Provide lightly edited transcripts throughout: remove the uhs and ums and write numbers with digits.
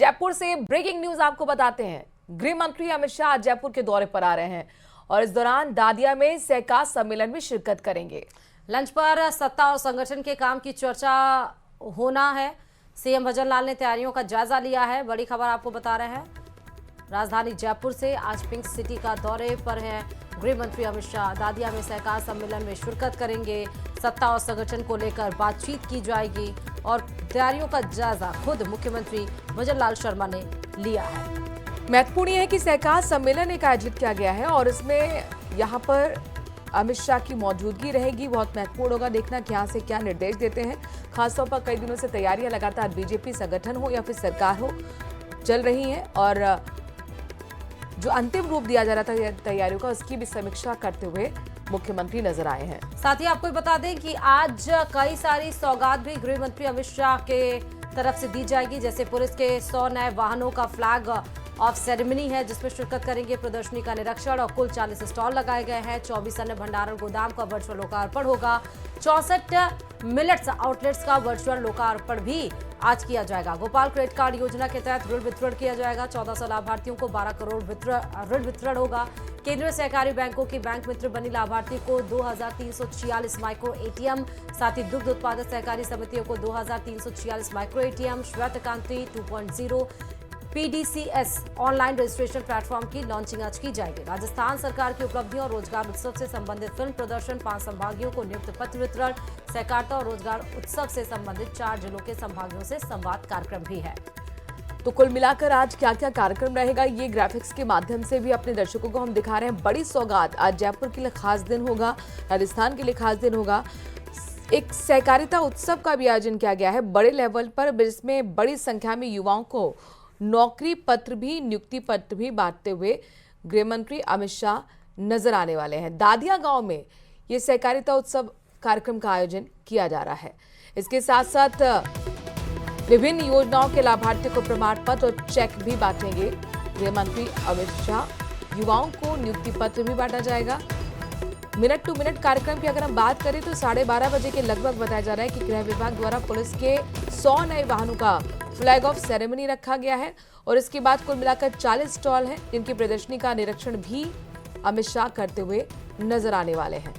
जयपुर से breaking news आपको बताते हैं। गृह मंत्री अमित शाह आज जयपुर के दौरे पर आ रहे हैं और इस दौरान दादिया में सहकार सम्मेलन में शिरकत करेंगे। लंच पर सत्ता और संगठन के काम की चर्चा होना है। सीएम भजन लाल ने तैयारियों का जायजा लिया है। बड़ी खबर आपको बता रहे हैं, राजधानी जयपुर से आज पिंक सिटी का दौरे पर है गृह मंत्री अमित शाह। दादिया में सहकार सम्मेलन में शिरकत करेंगे। सत्ता और संगठन को लेकर बातचीत की जाएगी और तैयारियों का जायजा खुद मुख्यमंत्री भजन लाल शर्मा ने लिया है। महत्वपूर्ण है कि सहकार सम्मेलन एक आयोजित किया गया है और इसमें यहाँ पर अमित शाह की मौजूदगी रहेगी। बहुत महत्वपूर्ण होगा देखना कि यहाँ से क्या निर्देश देते हैं। खासतौर पर कई दिनों से तैयारियां लगातार बीजेपी संगठन हो या फिर सरकार हो चल रही हैं और जो अंतिम रूप दिया जा रहा था तैयारियों का उसकी भी समीक्षा करते हुए मुख्यमंत्री नजर आए हैं। साथ ही आपको बता दें कि आज कई सारी सौगात भी गृह मंत्री अमित शाह के तरफ से दी जाएगी। जैसे पुलिस के 100 नए वाहनों का फ्लैग ऑफ सेरेमनी है जिसमें शिरकत करेंगे। प्रदर्शनी का निरीक्षण और कुल 40 स्टॉल लगाए गए हैं। 24 अन्य भंडारण गोदाम का वर्चुअल लोकार्पण होगा। 64 मिलेट्स आउटलेट्स का वर्चुअल लोकार्पण भी आज किया जाएगा। गोपाल क्रेडिट कार्ड योजना के तहत ऋण वितरण किया जाएगा। 1400 लाभार्थियों को 12 करोड़ ऋण वितरण होगा। केंद्रीय सहकारी बैंकों की बैंक मित्र बनी लाभार्थी को 2346 माइक्रो एटीएम, साथ ही दुग्ध उत्पादक सहकारी समितियों को 2346 माइक्रो एटीएम। श्वेत क्रांति 2.0 पीडीसीएस ऑनलाइन रजिस्ट्रेशन प्लेटफॉर्म की लॉन्चिंग आज की जाएगी। राजस्थान सरकार की उपलब्धियों और रोजगार उत्सव से संबंधित फिल्म प्रदर्शन, 5 संभागियों को नियुक्त पत्र वितरण, सहकारिता और रोजगार उत्सव से संबंधित 4 जिलों के संभागियों से संवाद कार्यक्रम भी है। तो कुल मिलाकर आज क्या क्या कार्यक्रम रहेगा ये ग्राफिक्स के माध्यम से भी अपने दर्शकों को हम दिखा रहे हैं। बड़ी सौगात, आज जयपुर के लिए खास दिन होगा, राजस्थान के लिए खास दिन होगा। एक सहकारिता उत्सव का भी आयोजन किया गया है बड़े लेवल पर, जिसमें बड़ी संख्या में युवाओं को नौकरी पत्र भी, नियुक्ति पत्र भी बांटते हुए गृह मंत्री अमित शाह नजर आने वाले हैं। दादिया गांव में ये सहकारिता उत्सव कार्यक्रम का आयोजन किया जा रहा है। इसके साथ साथ विभिन्न योजनाओं के लाभार्थियों को प्रमाण पत्र और चेक भी बांटेंगे गृह मंत्री अमित शाह। युवाओं को नियुक्ति पत्र भी बांटा जाएगा। मिनट टू मिनट कार्यक्रम की अगर हम बात करें तो 12:30 बजे के लगभग बताया जा रहा है कि गृह विभाग द्वारा पुलिस के 100 नए वाहनों का फ्लैग ऑफ सेरेमनी रखा गया है और इसके बाद कुल मिलाकर 40 स्टॉल हैं जिनकी प्रदर्शनी का निरीक्षण भी अमित शाह करते हुए नजर आने वाले हैं।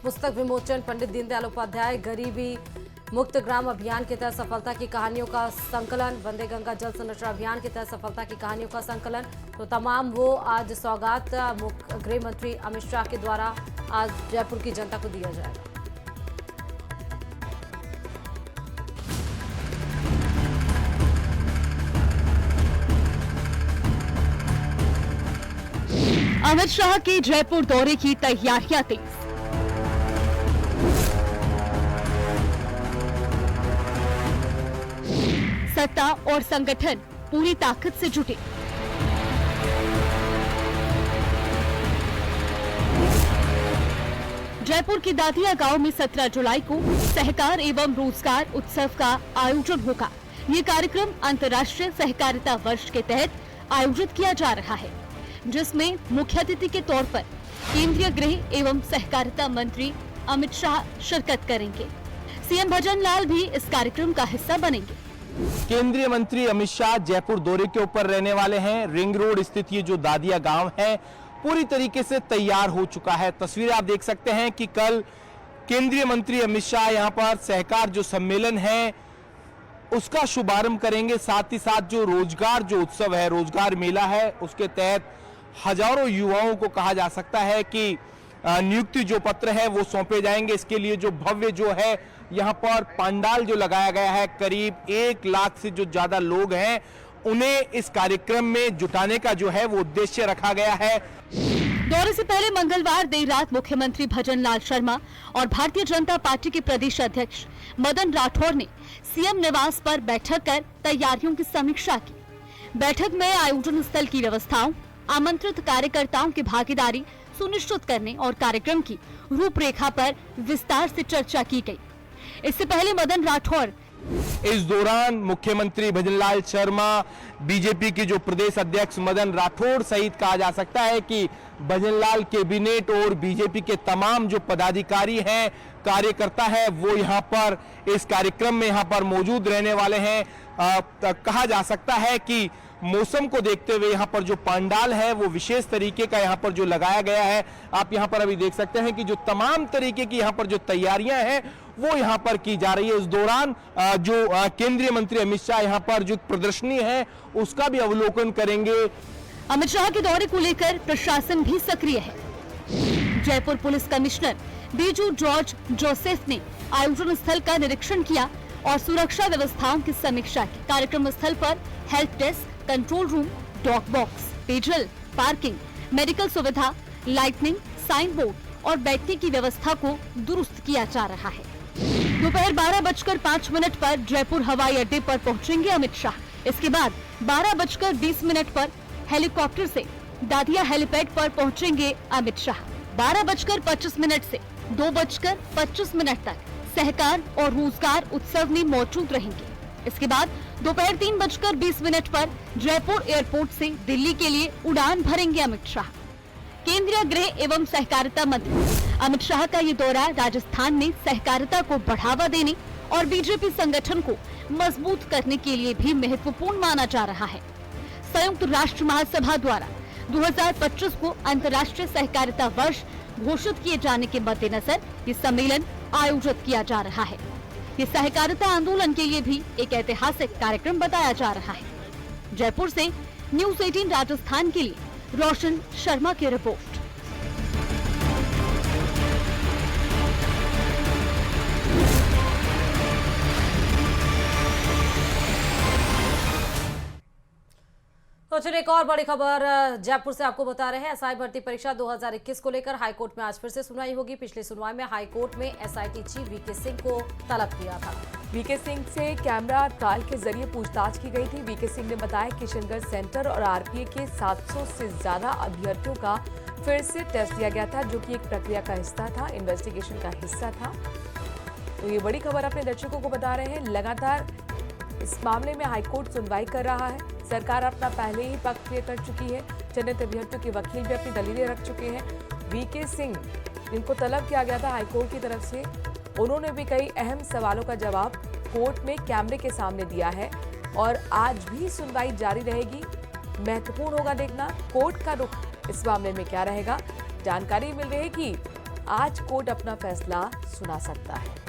पुस्तक विमोचन, पंडित दीनदयाल उपाध्याय गरीबी मुक्त ग्राम अभियान के तहत सफलता की कहानियों का संकलन, वंदे गंगा जल संरक्षण अभियान के तहत सफलता की कहानियों का संकलन, तो तमाम वो आज सौगात गृह मंत्री अमित शाह के द्वारा आज जयपुर की जनता को दिया जाएगा। अमित शाह के जयपुर दौरे की तैयारियां तेज। सत्ता और संगठन पूरी ताकत से जुटे। जयपुर के दादिया गांव में 17 जुलाई को सहकार एवं रोजगार उत्सव का आयोजन होगा। ये कार्यक्रम अंतर्राष्ट्रीय सहकारिता वर्ष के तहत आयोजित किया जा रहा है, जिसमें मुख्य अतिथि के तौर पर केंद्रीय गृह एवं सहकारिता मंत्री अमित शाह शिरकत करेंगे। सीएम भजन लाल भी इस कार्यक्रम का हिस्सा बनेंगे। केंद्रीय मंत्री अमित शाह जयपुर दौरे के ऊपर रहने वाले हैं। रिंग रोड स्थित ये जो दादिया गांव है पूरी तरीके से तैयार हो चुका है। तस्वीरें आप देख सकते हैं कि कल केंद्रीय मंत्री अमित शाह यहां पर सहकार जो सम्मेलन है उसका शुभारंभ करेंगे। साथ ही साथ जो रोजगार जो उत्सव है, रोजगार मेला है, उसके तहत हजारों युवाओं को कहा जा सकता है कि नियुक्ति जो पत्र है वो सौंपे जाएंगे। इसके लिए जो भव्य जो है यहाँ पर पंडाल जो लगाया गया है, करीब 1 लाख से जो ज्यादा लोग हैं उन्हें इस कार्यक्रम में जुटाने का जो है वो उद्देश्य रखा गया है। दौरे से पहले मंगलवार देर रात मुख्यमंत्री भजन लाल शर्मा और भारतीय जनता पार्टी के प्रदेश अध्यक्ष मदन राठौर ने सीएम निवास पर बैठक कर तैयारियों की समीक्षा की। बैठक में आयोजन स्थल की व्यवस्थाओं, आमंत्रित कार्यकर्ताओं की भागीदारी सुनिश्चित करने और कार्यक्रम की रूपरेखा पर विस्तार से चर्चा की गई। इससे पहले मदन राठौर इस दौरान मुख्यमंत्री भजनलाल शर्मा, बीजेपी के जो प्रदेश अध्यक्ष मदन राठौड़ सहित कहा जा सकता है कि भजनलाल कैबिनेट और बीजेपी के तमाम जो पदाधिकारी हैं, कार्यकर्ता है, वो यहाँ पर इस कार्यक्रम में यहाँ पर मौजूद रहने वाले हैं। कहा जा सकता है कि मौसम को देखते हुए यहाँ पर जो पंडाल है वो विशेष तरीके का यहाँ पर जो लगाया गया है। आप यहाँ पर अभी देख सकते हैं कि जो तमाम तरीके की यहाँ पर जो तैयारियां हैं वो यहाँ पर की जा रही है। इस दौरान जो केंद्रीय मंत्री अमित शाह यहाँ पर जो प्रदर्शनी है उसका भी अवलोकन करेंगे। अमित शाह के दौरे को लेकर प्रशासन भी सक्रिय है। Jaipur police commissioner Biju George Joseph ने आयोजन स्थल का निरीक्षण किया और सुरक्षा व्यवस्थाओं की समीक्षा की। कार्यक्रम स्थल पर help desk, control room, dock box, पेयजल, पार्किंग, मेडिकल सुविधा, लाइटनिंग, साइन बोर्ड और बैठने की व्यवस्था को दुरुस्त किया जा रहा है। दोपहर 12:05 पर जयपुर हवाई अड्डे पर पहुंचेंगे अमित शाह। इसके बाद 12:20 पर हेलीकॉप्टर से दादिया हेलीपैड पर पहुंचेंगे अमित शाह। 12:25 से 2:25 तक सहकार और रोजगार उत्सव में मौजूद रहेंगे। इसके बाद दोपहर 3:20 पर जयपुर एयरपोर्ट से दिल्ली के लिए उड़ान भरेंगे अमित शाह। केंद्रीय गृह एवं सहकारिता मंत्री अमित शाह का ये दौरा राजस्थान में सहकारिता को बढ़ावा देने और बीजेपी संगठन को मजबूत करने के लिए भी महत्वपूर्ण माना जा रहा है। संयुक्त राष्ट्र महासभा द्वारा 2025 को अंतर्राष्ट्रीय सहकारिता वर्ष घोषित किए जाने के मद्देनजर ये सम्मेलन आयोजित किया जा रहा है। ये सहकारिता आंदोलन के लिए भी एक ऐतिहासिक कार्यक्रम बताया जा रहा है। जयपुर से न्यूज़ 18 राजस्थान के लिए रोशन शर्मा की रिपोर्ट। तो चलिए एक और बड़ी खबर जयपुर से आपको बता रहे हैं। एसआई भर्ती परीक्षा 2021 को लेकर हाईकोर्ट में आज फिर से सुनवाई होगी। पिछली सुनवाई में हाईकोर्ट में एसआईटी चीफ वीके सिंह को तलब किया था। वीके सिंह से कैमरा ट्रायल के जरिए पूछताछ की गई थी। वीके सिंह ने बताया किशनगढ़ सेंटर और आरपीए के 700 से ज्यादा अभ्यर्थियों का फिर से टेस्ट दिया गया था, जो कि एक प्रक्रिया का हिस्सा था, इन्वेस्टिगेशन का हिस्सा था। तो ये बड़ी खबर अपने दर्शकों को बता रहे हैं। लगातार इस मामले में हाईकोर्ट सुनवाई कर रहा है। सरकार अपना पहले ही पक्ष क्लियर कर चुकी है। चयनित अभ्यर्थियों के वकील भी अपनी दलीलें रख चुके हैं। वीके सिंह, जिनको तलब किया गया था हाईकोर्ट की तरफ से, उन्होंने भी कई अहम सवालों का जवाब कोर्ट में कैमरे के सामने दिया है और आज भी सुनवाई जारी रहेगी। महत्वपूर्ण होगा देखना कोर्ट का रुख इस मामले में क्या रहेगा। जानकारी मिल रही है कि आज कोर्ट अपना फैसला सुना सकता है।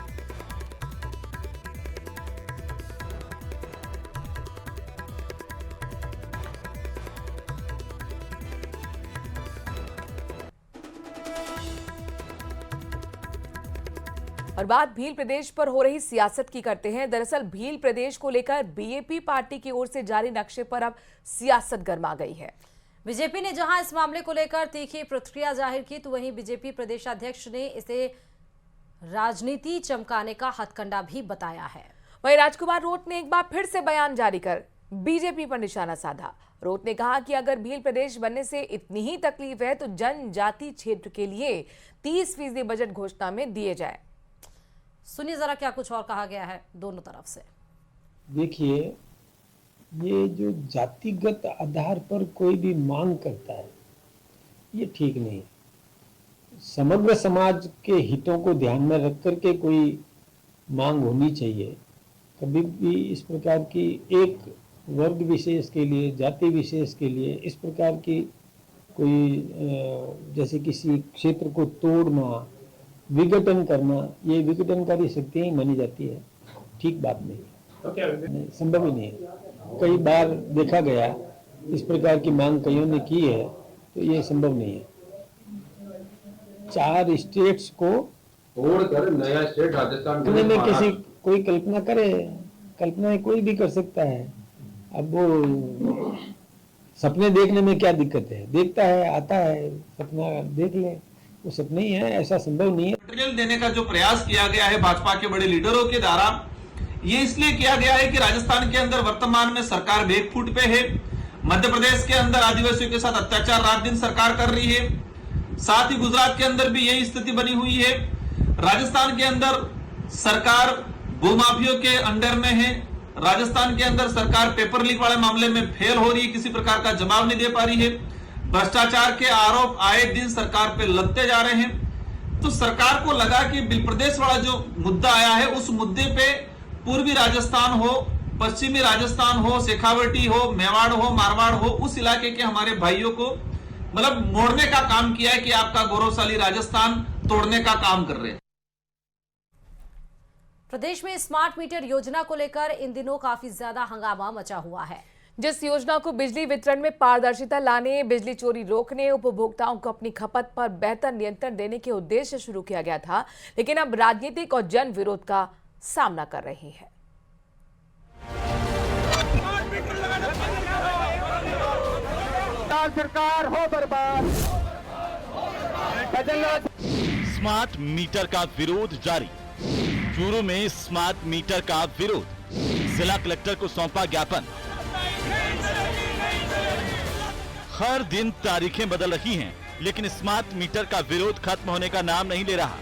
और बात भील प्रदेश पर हो रही सियासत की करते हैं। दरअसल भील प्रदेश को लेकर बीएपी पार्टी की ओर से जारी नक्शे पर अब सियासत गर्मा गई है। बीजेपी ने जहां इस मामले को लेकर तीखी प्रतिक्रिया जाहिर की, तो वहीं बीजेपी प्रदेशाध्यक्ष ने इसे राजनीति चमकाने का हथकंडा भी बताया है। वहीं राजकुमार रोट ने एक बार फिर से बयान जारी कर बीजेपी पर निशाना साधा। रोट ने कहा कि अगर भील प्रदेश बनने से इतनी ही तकलीफ है तो जनजाति क्षेत्र के लिए 30% बजट घोषणा में दिए जाए। सुनिए जरा क्या कुछ और कहा गया है दोनों तरफ से। देखिए, ये जो जातिगत आधार पर कोई भी मांग करता है ये ठीक नहीं। समग्र समाज के हितों को ध्यान में रख करके कोई मांग होनी चाहिए। कभी भी इस प्रकार की एक वर्ग विशेष के लिए, जाति विशेष के लिए इस प्रकार की कोई जैसे किसी क्षेत्र को तोड़ना, विघटन करना, ये विघटनकारी शक्तियां ही मानी जाती है। ठीक बात नहीं, संभव ही नहीं है। कई बार देखा गया इस प्रकार की मांग कईयों ने की है, तो ये संभव नहीं है। 4 स्टेट्स को तोड़कर नया स्टेट राजस्थान में किसी कोई कल्पना करे, कल्पना कोई भी कर सकता है। अब वो सपने देखने में क्या दिक्कत है? देखता है, आता है, सपना देख ले, वो सपने ही है, ऐसा संभव नहीं है। मटेरियल देने का जो प्रयास किया गया है भाजपा के बड़े लीडरों के द्वारा, ये इसलिए किया गया है कि राजस्थान के अंदर वर्तमान में सरकार बैकफुट पे है। मध्य प्रदेश के अंदर आदिवासियों के साथ अत्याचार रात दिन सरकार कर रही है। साथ ही गुजरात के अंदर भी यही स्थिति बनी हुई है। राजस्थान के अंदर सरकार भूमाफियों के अंडर में है। राजस्थान के अंदर सरकार पेपर लीक वाले मामले में फेल हो रही है, किसी प्रकार का जवाब नहीं दे पा रही है। भ्रष्टाचार के आरोप आए दिन सरकार पे लगते जा रहे हैं। तो सरकार को लगा कि बिल प्रदेश वाला जो मुद्दा आया है उस मुद्दे पे पूर्वी राजस्थान हो, पश्चिमी राजस्थान हो, शेखावटी हो, मेवाड़ हो, मारवाड़ हो, उस इलाके के हमारे भाइयों को मतलब मोड़ने का काम किया है कि आपका गौरवशाली राजस्थान तोड़ने का काम कर रहे हैं। प्रदेश में स्मार्ट मीटर योजना को लेकर इन दिनों काफी ज्यादा हंगामा मचा हुआ है। जिस योजना को बिजली वितरण में पारदर्शिता लाने, बिजली चोरी रोकने, उपभोक्ताओं को अपनी खपत पर बेहतर नियंत्रण देने के उद्देश्य शुरू किया गया था, लेकिन अब राजनीतिक और जन विरोध का सामना कर रही है। सरकार हो बर्बाद। स्मार्ट मीटर का विरोध जारी। चूरू में स्मार्ट मीटर का विरोध, जिला कलेक्टर को सौंपा ज्ञापन। हर दिन तारीखें बदल रही हैं, लेकिन स्मार्ट मीटर का विरोध खत्म होने का नाम नहीं ले रहा।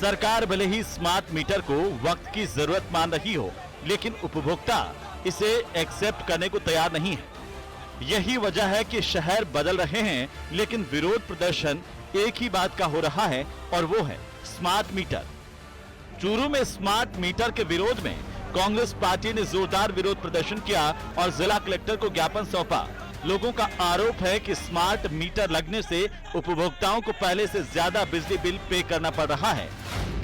सरकार भले ही स्मार्ट मीटर को वक्त की जरूरत मान रही हो, लेकिन उपभोक्ता इसे एक्सेप्ट करने को तैयार नहीं है। यही वजह है कि शहर बदल रहे हैं, लेकिन विरोध प्रदर्शन एक ही बात का हो रहा है, और वो है स्मार्ट मीटर। चूरू में स्मार्ट मीटर के विरोध में कांग्रेस पार्टी ने जोरदार विरोध प्रदर्शन किया और जिला कलेक्टर को ज्ञापन सौंपा। लोगों का आरोप है कि स्मार्ट मीटर लगने से उपभोक्ताओं को पहले से ज्यादा बिजली बिल पे करना पड़ रहा है।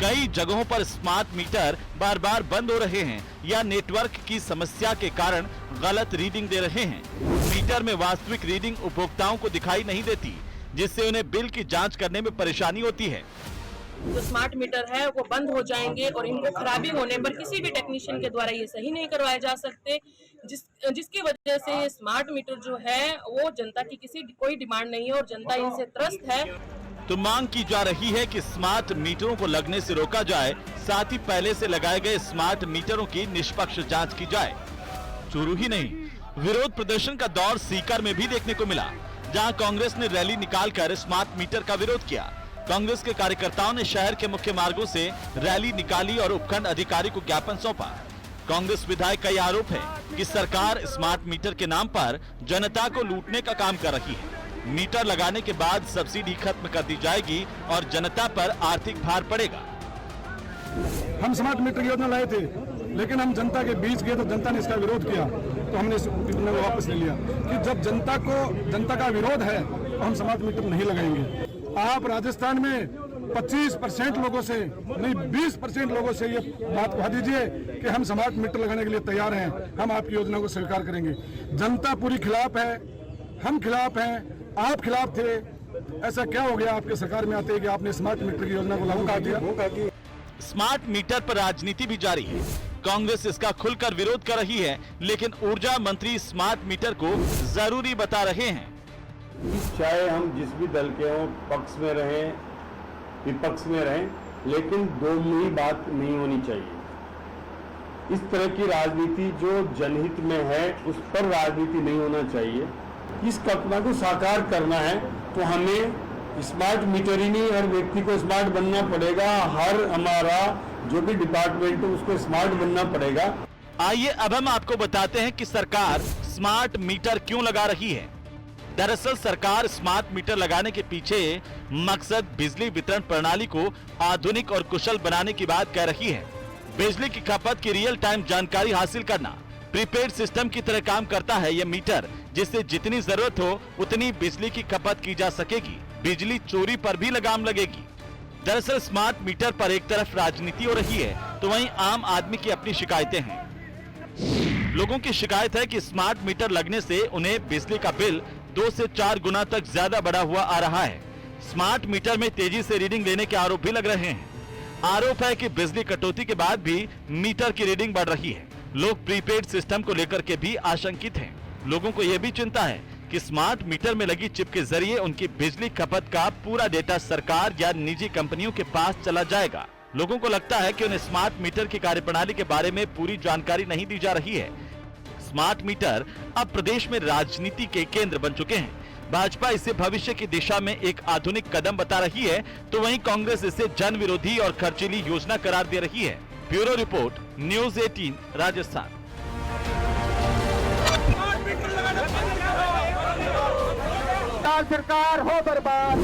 कई जगहों पर स्मार्ट मीटर बार बार बंद हो रहे हैं या नेटवर्क की समस्या के कारण गलत रीडिंग दे रहे हैं। मीटर में वास्तविक रीडिंग उपभोक्ताओं को दिखाई नहीं देती, जिससे उन्हें बिल की जांच करने में परेशानी होती है। जो स्मार्ट मीटर है वो बंद हो जाएंगे और इनको खराबी होने पर किसी भी टेक्नीशियन के द्वारा ये सही नहीं करवाए जा सकते, जिसकी वजह से ये स्मार्ट मीटर जो है वो जनता की कोई डिमांड नहीं है और जनता इनसे त्रस्त है। तो मांग की जा रही है कि स्मार्ट मीटरों को लगने से रोका जाए, साथ ही पहले से लगाए गए स्मार्ट मीटरों की निष्पक्ष जांच की जाए। चूरू ही नहीं, विरोध प्रदर्शन का दौर सीकर में भी देखने को मिला, जहां कांग्रेस ने रैली निकालकर स्मार्ट मीटर का विरोध किया। कांग्रेस के कार्यकर्ताओं ने शहर के मुख्य मार्गों से रैली निकाली और उपखंड अधिकारी को ज्ञापन सौंपा। कांग्रेस विधायक का यह आरोप है कि सरकार स्मार्ट मीटर के नाम पर जनता को लूटने का काम कर रही है। मीटर लगाने के बाद सब्सिडी खत्म कर दी जाएगी और जनता पर आर्थिक भार पड़ेगा। हम स्मार्ट मीटर योजना लाए थे, लेकिन हम जनता के बीच गए तो जनता ने इसका विरोध किया, तो हमने इस योजना को वापस ले लिया कि जब जनता का विरोध है तो हम स्मार्ट मीटर नहीं लगाएंगे। आप राजस्थान में 25% लोगों से नहीं 20% लोगों से ये बात कह दीजिए कि हम स्मार्ट मीटर लगाने के लिए तैयार हैं, हम आपकी योजना को स्वीकार करेंगे। जनता पूरी खिलाफ है, हम खिलाफ हैं, आप खिलाफ थे। ऐसा क्या हो गया आपके सरकार में आते कि आपने स्मार्ट मीटर की योजना को लागू कर दिया? स्मार्ट मीटर पर राजनीति भी जारी है। कांग्रेस इसका खुलकर विरोध कर रही है, लेकिन ऊर्जा मंत्री स्मार्ट मीटर को जरूरी बता रहे हैं। चाहे हम जिस भी दल के हों, पक्ष में रहें विपक्ष में रहें, लेकिन दो मुही बात नहीं होनी चाहिए। इस तरह की राजनीति जो जनहित में है उस पर राजनीति नहीं होना चाहिए। इस कल्पना को साकार करना है तो हमें स्मार्ट मीटर ही नहीं, हर व्यक्ति को स्मार्ट बनना पड़ेगा। हर हमारा जो भी डिपार्टमेंट है उसको स्मार्ट बनना पड़ेगा। आइए अब हम आपको बताते हैं कि सरकार स्मार्ट मीटर क्यों लगा रही है। दरअसल सरकार स्मार्ट मीटर लगाने के पीछे मकसद बिजली वितरण प्रणाली को आधुनिक और कुशल बनाने की बात कह रही है। बिजली की खपत की रियल टाइम जानकारी हासिल करना। प्रीपेड सिस्टम की तरह काम करता है यह मीटर, जिससे जितनी जरूरत हो उतनी बिजली की खपत की जा सकेगी। बिजली चोरी पर भी लगाम लगेगी। दरअसल स्मार्ट मीटर पर एक तरफ राजनीति हो रही है, तो वहीं आम आदमी की अपनी शिकायतें हैं। लोगों की शिकायत है कि स्मार्ट मीटर लगने से उन्हें बिजली का बिल 2 से 4 गुना तक ज्यादा बढ़ा हुआ आ रहा है। स्मार्ट मीटर में तेजी से रीडिंग लेने के आरोप भी लग रहे हैं। आरोप है कि बिजली कटौती के बाद भी मीटर की रीडिंग बढ़ रही है। लोग प्रीपेड सिस्टम को लेकर के भी आशंकित हैं। लोगों को यह भी चिंता है कि स्मार्ट मीटर में लगी चिप के जरिए उनकी बिजली खपत का पूरा डेटा सरकार या निजी कंपनियों के पास चला जाएगा। लोगों को लगता है कि उन्हें स्मार्ट मीटर की कार्यप्रणाली के बारे में पूरी जानकारी नहीं दी जा रही है। स्मार्ट मीटर अब प्रदेश में राजनीति के केंद्र बन चुके हैं। भाजपा इसे भविष्य की दिशा में एक आधुनिक कदम बता रही है, तो वहीं कांग्रेस इसे जन विरोधी और खर्चीली योजना करार दे रही है। Bureau report, news 18 Rajasthan. सरकार हो बर्बाद।